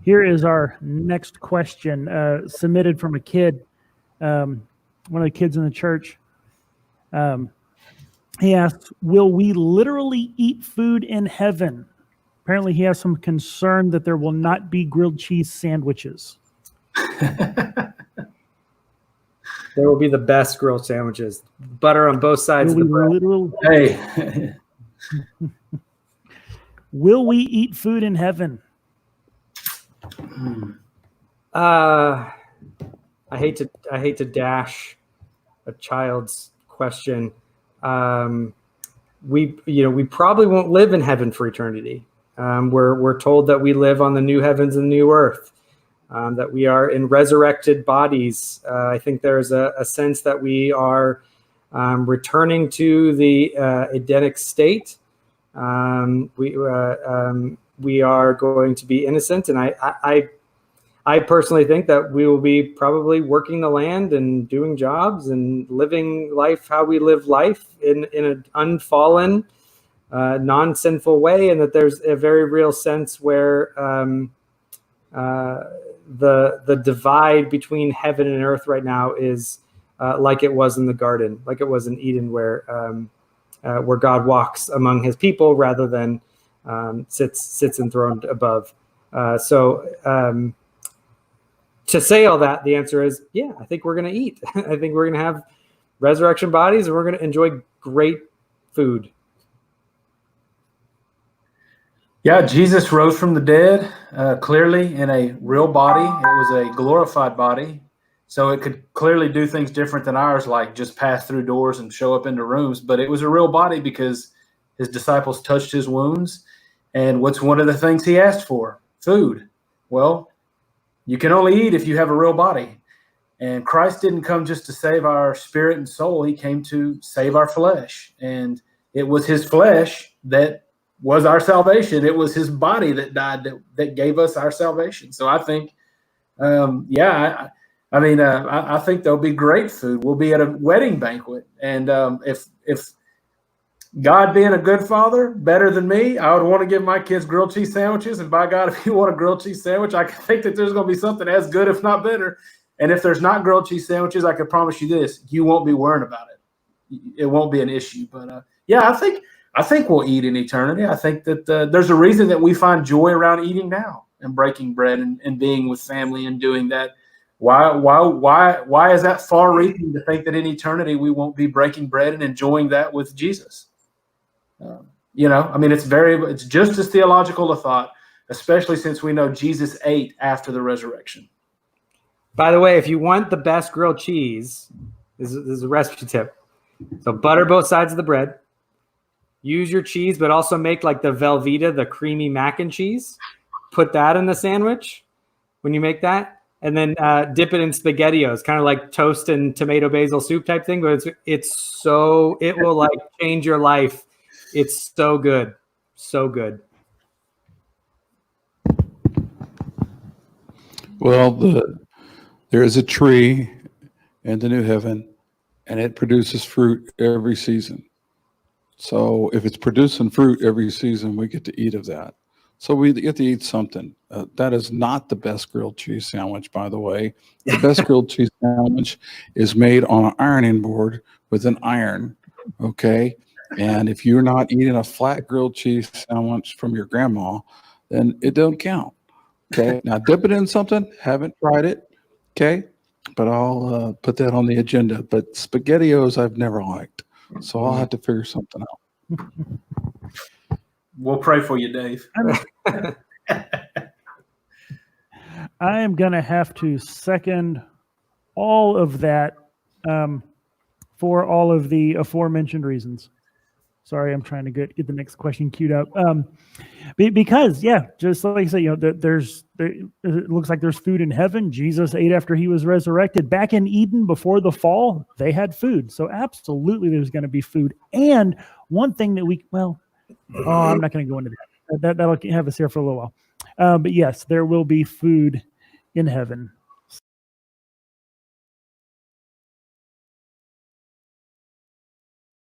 Here is our next question, submitted from a kid, one of the kids in the church. He asks, will we literally eat food in heaven? Apparently he has some concern that there will not be grilled cheese sandwiches. There will be the best grilled sandwiches. Butter on both sides of the bread. Hey. Will we eat food in heaven? I hate to dash a child's question. We probably won't live in heaven for eternity. We're told that we live on the new heavens and new earth, that we are in resurrected bodies. I think there's a sense that we are returning to the Edenic state. We are going to be innocent, and I personally think that we will be probably working the land and doing jobs and living life how we live life in an unfallen, non-sinful way, and that there's a very real sense where the divide between heaven and earth right now is like it was in the garden, like it was in Eden, where God walks among his people rather than sits enthroned above. To say all that, the answer is, yeah, I think we're going to eat. I think we're going to have resurrection bodies, and we're going to enjoy great food. Yeah, Jesus rose from the dead, clearly in a real body. It was a glorified body, so it could clearly do things different than ours, like just pass through doors and show up into rooms. But it was a real body because his disciples touched his wounds. And what's one of the things he asked for? Food. Well, you can only eat if you have a real body. And Christ didn't come just to save our spirit and soul. He came to save our flesh. And it was his flesh that was our salvation. It was his body that died that gave us our salvation. So I think, I think there'll be great food. We'll be at a wedding banquet. And if God being a good father, better than me, I would want to give my kids grilled cheese sandwiches. And by God, if you want a grilled cheese sandwich, I think that there's going to be something as good, if not better. And if there's not grilled cheese sandwiches, I can promise you this: you won't be worrying about it. It won't be an issue. But I think we'll eat in eternity. I think that there's a reason that we find joy around eating now and breaking bread and being with family and doing that. Why is that far-reaching to think that in eternity we won't be breaking bread and enjoying that with Jesus? It's just as theological a thought, especially since we know Jesus ate after the resurrection. By the way, if you want the best grilled cheese, this is a recipe tip. So butter both sides of the bread. Use your cheese, but also make like the Velveeta, the creamy mac and cheese. Put that in the sandwich when you make that, and then dip it in SpaghettiOs, kind of like toast and tomato basil soup type thing. But it will like change your life. It's so good, so good. Well, there is a tree in the new heaven, and it produces fruit every season. So if it's producing fruit every season, we get to eat of that. So we get to eat something. That is not the best grilled cheese sandwich, by the way. The best grilled cheese sandwich is made on an ironing board with an iron, okay? And if you're not eating a flat grilled cheese sandwich from your grandma, then it don't count, okay? Now, dip it in something. Haven't tried it, okay? But I'll put that on the agenda. But SpaghettiOs I've never liked. So I'll have to figure something out. We'll pray for you, Dave. I am going to have to second all of that for all of the aforementioned reasons. Sorry, I'm trying to get the next question queued up. Because, just like I said, it looks like there's food in heaven. Jesus ate after he was resurrected. Back in Eden before the fall, they had food. So absolutely there's going to be food. And one thing that I'm not going to go into that. That'll have us here for a little while. But yes, there will be food in heaven.